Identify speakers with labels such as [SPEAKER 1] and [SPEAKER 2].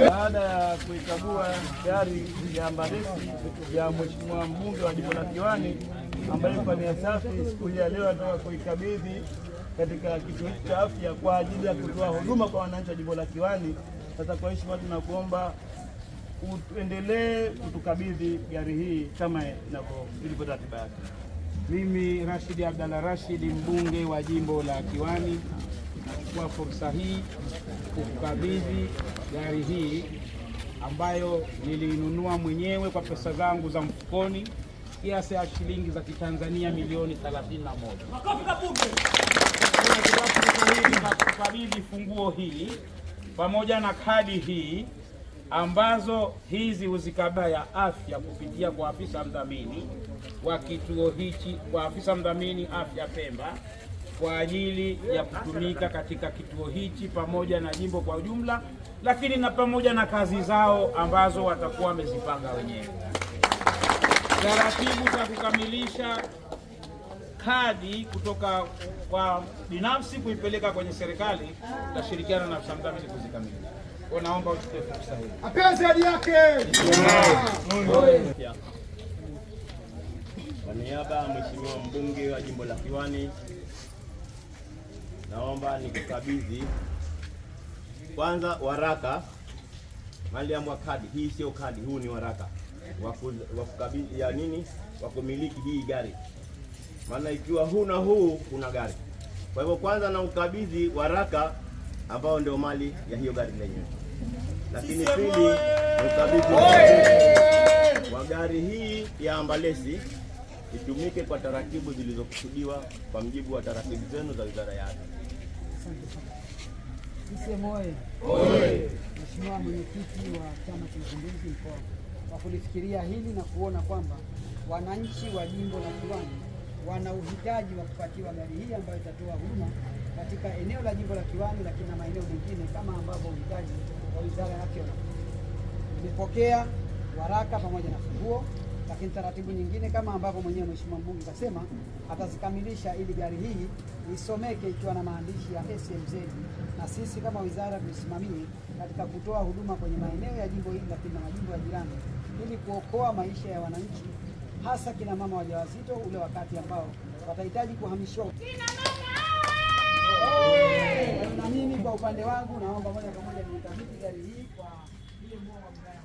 [SPEAKER 1] Baada ya kuikagua gari ya ambalesi ya Mheshimiwa mbunge wa jimbo la Kiwani ambaye kwa nia safi siku hii ya leo anataka kuikabidhi katika kituo cha afya kwa ajili ya kutoa huduma kwa wananchi wa jimbo la Kiwani. Sasa kwa heshima tunakuomba uendelee kutukabidhi gari hii kama ilivyo ratiba yake.
[SPEAKER 2] Mimi Rashid Abdalla Rashid, mbunge wa jimbo la Kiwani, nachukua fursa hii kukabidhi gari hii ambayo nilinunua mwenyewe kwa pesa zangu za mfukoni kiasi ya shilingi za Kitanzania milioni 31. Kukabidhi funguo hili pamoja na kadi hii ambazo hizi huzikaba ya afya kupitia kwa afisa mdhamini wa kituo hichi, kwa afisa mdhamini afya Pemba, kwa ajili ya kutumika katika kituo hichi pamoja na jimbo kwa ujumla, lakini na pamoja na kazi zao ambazo watakuwa wamezipanga wenyewe. Taratibu za kukamilisha kadi kutoka kwa binafsi kuipeleka kwenye serikali, tutashirikiana na afisa mdhamini kuzikamilisha. Naomba uchukue fursa hii.
[SPEAKER 3] Apenzi hadi yake.
[SPEAKER 1] Kwa niaba ya Mheshimiwa mbunge wa jimbo la Kiwani, naomba nikukabidhi kwanza waraka mali ya kadi. Hii sio kadi, huu ni waraka wa kukabidhi ya nini, wa kumiliki hii gari. Maana ikiwa huna huu kuna gari. Kwa hivyo kwanza na ukabidhi waraka ambao ndio mali ya hiyo gari lenyewe. Lakini pili, ukabidhi wa gari hii ya ambalesi itumike kwa taratibu zilizokusudiwa kwa mjibu wa taratibu zenu za Wizara ya Afya.
[SPEAKER 4] Mheshimiwa Mwenyekiti wa Chama cha Mapinduzi mkoa, kwa kulifikiria hili na kuona kwamba wananchi wa jimbo la Kiwani wana uhitaji wa kupatiwa gari hii ambayo itatoa huduma katika eneo la jimbo la Kiwani, lakini na maeneo mengine kama ambavyo uhitaji wa Wizara ya Afya. Nimepokea waraka pamoja na funguo, lakini taratibu nyingine kama ambavyo mwenyewe Mheshimiwa mbunge kasema atazikamilisha ili gari hii isomeke ikiwa na maandishi ya SMZ, na sisi kama wizara tusimamie katika kutoa huduma kwenye maeneo ya jimbo hili lakini na majimbo ya jirani, ili kuokoa maisha ya wananchi, hasa kina mama wajawazito ule wakati ambao watahitaji kuhamishwa. Na mimi kwa upande wangu naomba moja kwa moja nikabidhi gari hii kwa ile mkuu wa wilaya.